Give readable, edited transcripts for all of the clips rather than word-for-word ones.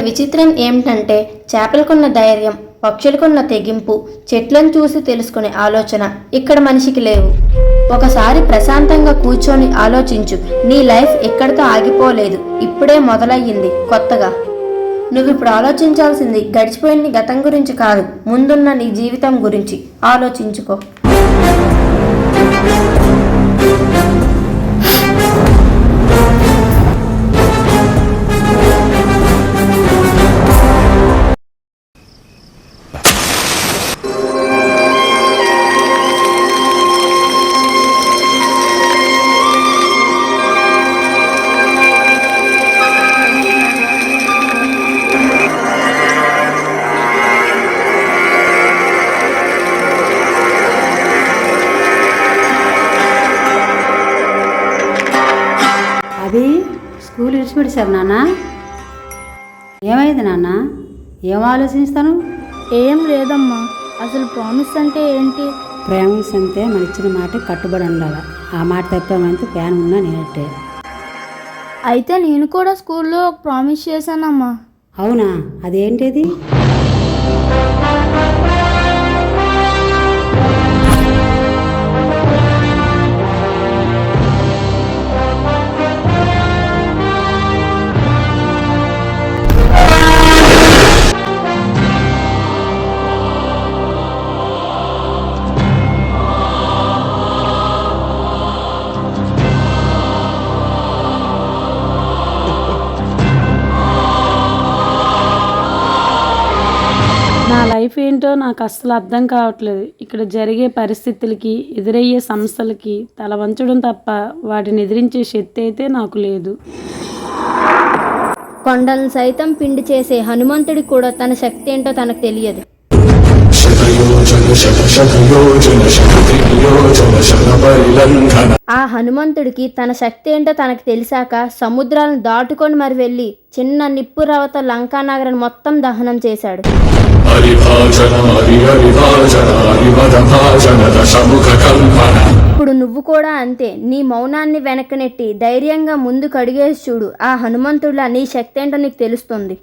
విచిత్రం ఏమిటంటే చేపలకున్న ధైర్యం, పక్షులకున్న తెగింపు, చెట్లను చూసి తెలుసుకునే ఆలోచన ఇక్కడ మనిషికి లేవు. ఒకసారి ప్రశాంతంగా కూర్చొని ఆలోచించు. నీ లైఫ్ ఎక్కడితో ఆగిపోలేదు, ఇప్పుడే మొదలయ్యింది కొత్తగా. నువ్విప్పుడు ఆలోచించాల్సింది గడిచిపోయిన గతం గురించి కాదు, ముందున్న నీ జీవితం గురించి ఆలోచించుకో. అది స్కూల్ విడిచిపెట్టారు నాన్న. ఏమైంది నాన్న? ఏం ఆలోచిస్తాను? ఏం లేదమ్మా. అసలు ప్రామిస్ అంటే ఏంటి? ప్రామిస్ అంటే మన ఇచ్చిన మాట కట్టుబడి ఉండాలి. ఆ మాట తప్పామంటే ప్యాన్ ఉన్నా నేనట్టే. అయితే నేను కూడా స్కూల్లో ఒక ప్రామిస్ చేశానమ్మా. అవునా? అదేంటిది? నా లైఫ్ ఏంటో నాకు అస్సలు అర్థం కావట్లేదు. ఇక్కడ జరిగే పరిస్థితులకి, ఎదురయ్యే సమస్యలకి తల వంచడం తప్ప వాటిని ఎదిరించే శక్తి అయితే నాకు లేదు. కొండలను సైతం పిండి చేసే హనుమంతుడికి కూడా తన శక్తి ఏంటో తనకు తెలియదు. ఆ హనుమంతుడికి తన శక్తి ఏంటో తనకు తెలిసాక సముద్రాలను దాటుకొని మరి వెళ్ళి చిన్న నిప్పు రవ్వతో లంకా నగరాన్ని మొత్తం దహనం చేశాడు. ఇప్పుడు నువ్వు కూడా అంతే. నీ మౌనాన్ని వెనక్కి నెట్టి ధైర్యంగా ముందుకు అడిగేసి చూడు. ఆ హనుమంతుడిలా నీ శక్తి ఏంటో నీకు తెలుస్తుంది.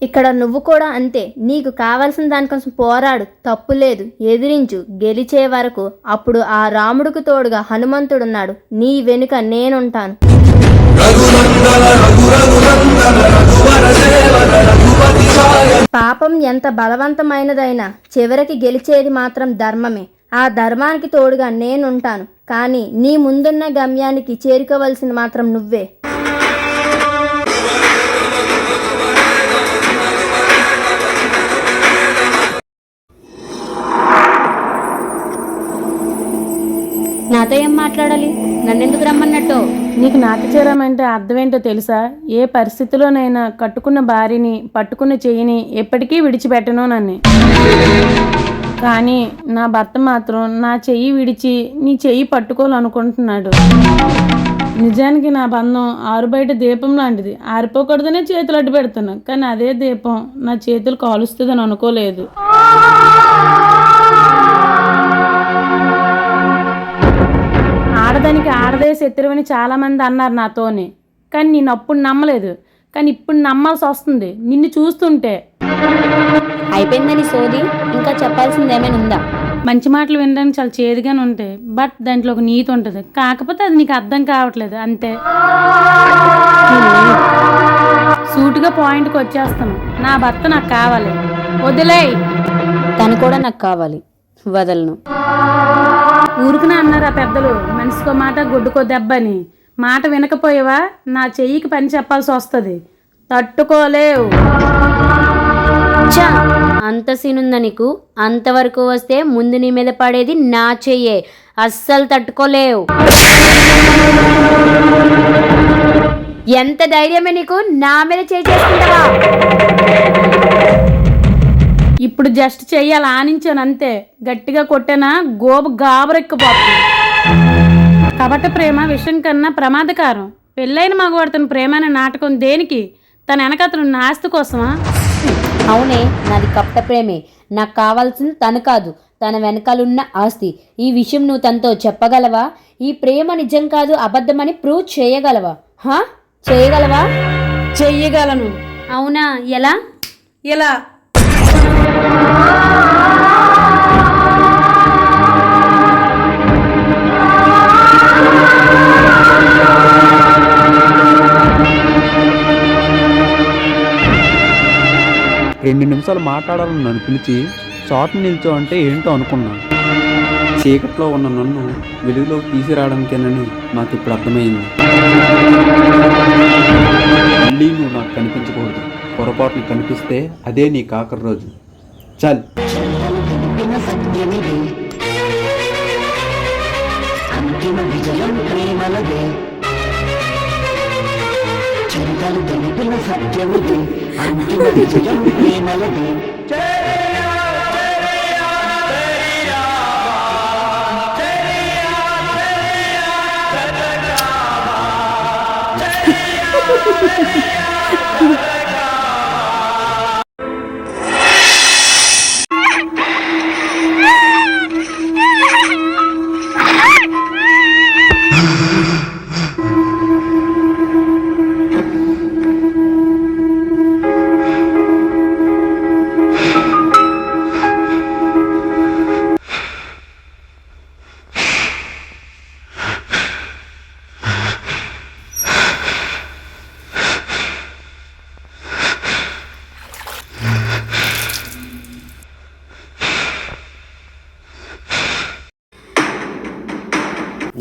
ఇక్కడ నువ్వు కూడా అంతే. నీకు కావాల్సిన దానికోసం పోరాడు, తప్పు లేదు, ఎదిరించు, గెలిచే వరకు. అప్పుడు ఆ రాముడికి తోడుగా హనుమంతుడున్నాడు. నీ వెనుక నేనుంటాను. పాపం ఎంత బలవంతమైనదైనా చివరికి గెలిచేది మాత్రం ధర్మమే. ఆ ధర్మానికి తోడుగా నేనుంటాను. కానీ నీ ముందున్న గమ్యానికి చేరుకోవలసింది మాత్రం నువ్వే. నాతో ఏం మాట్లాడాలి? నన్నెందుకు రమ్మన్నట్టు? నీకు నాటు చేరామంటే అర్థం ఏంటో తెలుసా? ఏ పరిస్థితిలోనైనా కట్టుకున్న భార్యని, పట్టుకున్న చెయ్యిని ఎప్పటికీ విడిచిపెట్టను నన్ను. కానీ నా భర్త మాత్రం నా చెయ్యి విడిచి నీ చెయ్యి పట్టుకోవాలనుకుంటున్నాడు. నిజానికి నా బంధం ఆరుబయట దీపం లాంటిది. ఆరిపోకూడదనే చేతులు అడ్డు పెడుతున్నా. కానీ అదే దీపం నా చేతులు కాలుస్తుందని అనుకోలేదు. ఆడదానికి ఆడదే శత్రువని చాలామంది అన్నారు నాతోనే. కానీ నేను అప్పుడు నమ్మలేదు. కానీ ఇప్పుడు నమ్మాల్సి వస్తుంది నిన్ను చూస్తుంటే. అయిపోయిందని సోది, ఇంకా చెప్పాల్సింది ఏమైనా ఉందా? మంచి మాటలు వినడానికి చాలా చేదుగానే ఉంటాయి. బట్ దాంట్లో ఒక నీతి ఉంటుంది. కాకపోతే అది నీకు అర్థం కావట్లేదు అంతే. సూటుగా పాయింట్కి వచ్చేస్తాను. నా భర్త నాకు కావాలి, వదిలేయ్. తను కూడా నాకు కావాలి, వదలను. ఊరుకునే అన్నారు ఆ పెద్దలు, మనిషికో మాట గొడ్డుకో దెబ్బని. మాట వినకపోయేవా నా చెయ్యికి పని చెప్పాల్సి వస్తుంది. తట్టుకోలేవు. అంత సీనుందా నీకు? అంతవరకు వస్తే ముందు నీ మీద పడేది నా చెయ్యే. అస్సలు తట్టుకోలేవు. ఎంత ధైర్యమే నీకు నా మీద చేసుకుంటావా? ఇప్పుడు జస్ట్ చెయ్యాలి ఆనించాను అంతే. గట్టిగా కొట్టానా గోబు గాబరెక్కిపోతుంది. కపట ప్రేమ విషయం కన్నా ప్రమాదకారం. పెళ్ళైన మగవాడుతున్న ప్రేమ అనే నాటకం దేనికి? తన వెనకతను నా ఆస్తి కోసమా? అవునే, నాది కపట ప్రేమే. నాకు కావాల్సింది తను కాదు, తన వెనకాలన్న ఆస్తి. ఈ విషయం నువ్వు తనతో చెప్పగలవా? ఈ ప్రేమ నిజం కాదు అబద్ధమని ప్రూవ్ చేయగలవా? చేయగలవా? చెయ్యగలను. అవునా? ఎలా? ఇలా రెండు నిమిషాలు మాట్లాడాలని నన్ను పిలిచి చాట్ నిల్చో అంటే ఏంటో అనుకున్నా. చీకట్లో ఉన్న నన్ను వెలుగులోకి తీసుకురావడానికేనని నాకు ఇప్పుడు అర్థమైంది. మళ్ళీ నువ్వు నాకు కనిపించకూడదు. పొరపాటును కనిపిస్తే అదే నీ ఆఖరి రోజు. చల్.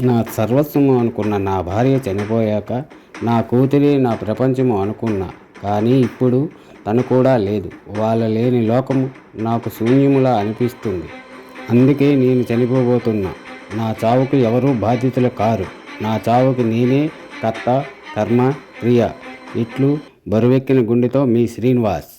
నా సర్వస్వము అనుకున్న నా భార్య చనిపోయాక నా కూతురి నా ప్రపంచము అనుకున్నా. కానీ ఇప్పుడు తను కూడా లేదు. వాళ్ళ లేని లోకము నాకు శూన్యములా అనిపిస్తుంది. అందుకే నేను చనిపోబోతున్నా. నా చావుకు ఎవరూ బాధ్యతలు కారు. నా చావుకి నేనే కర్త, కర్మ, క్రియ. ఇట్లు బరువెక్కిన గుండెతో మీ శ్రీనివాస్.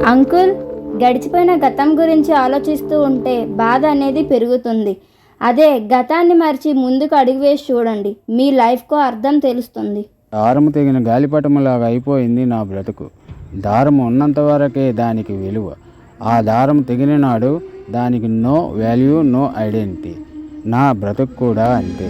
అంకుల్, గడిచిపోయిన గతం గురించి ఆలోచిస్తూ ఉంటే బాధ అనేది పెరుగుతుంది. అదే గతాన్ని మరిచి ముందుకు అడుగు వేసి చూడండి, మీ లైఫ్కు అర్థం తెలుస్తుంది. దారము తెగిన గాలిపటములాగా అయిపోయింది నా బ్రతుకు. దారం ఉన్నంత వరకే దానికి విలువ. ఆ దారం తెగిన నాడు దానికి నో వాల్యూ, నో ఐడెంటిటీ. నా బ్రతుకు కూడా అంతే.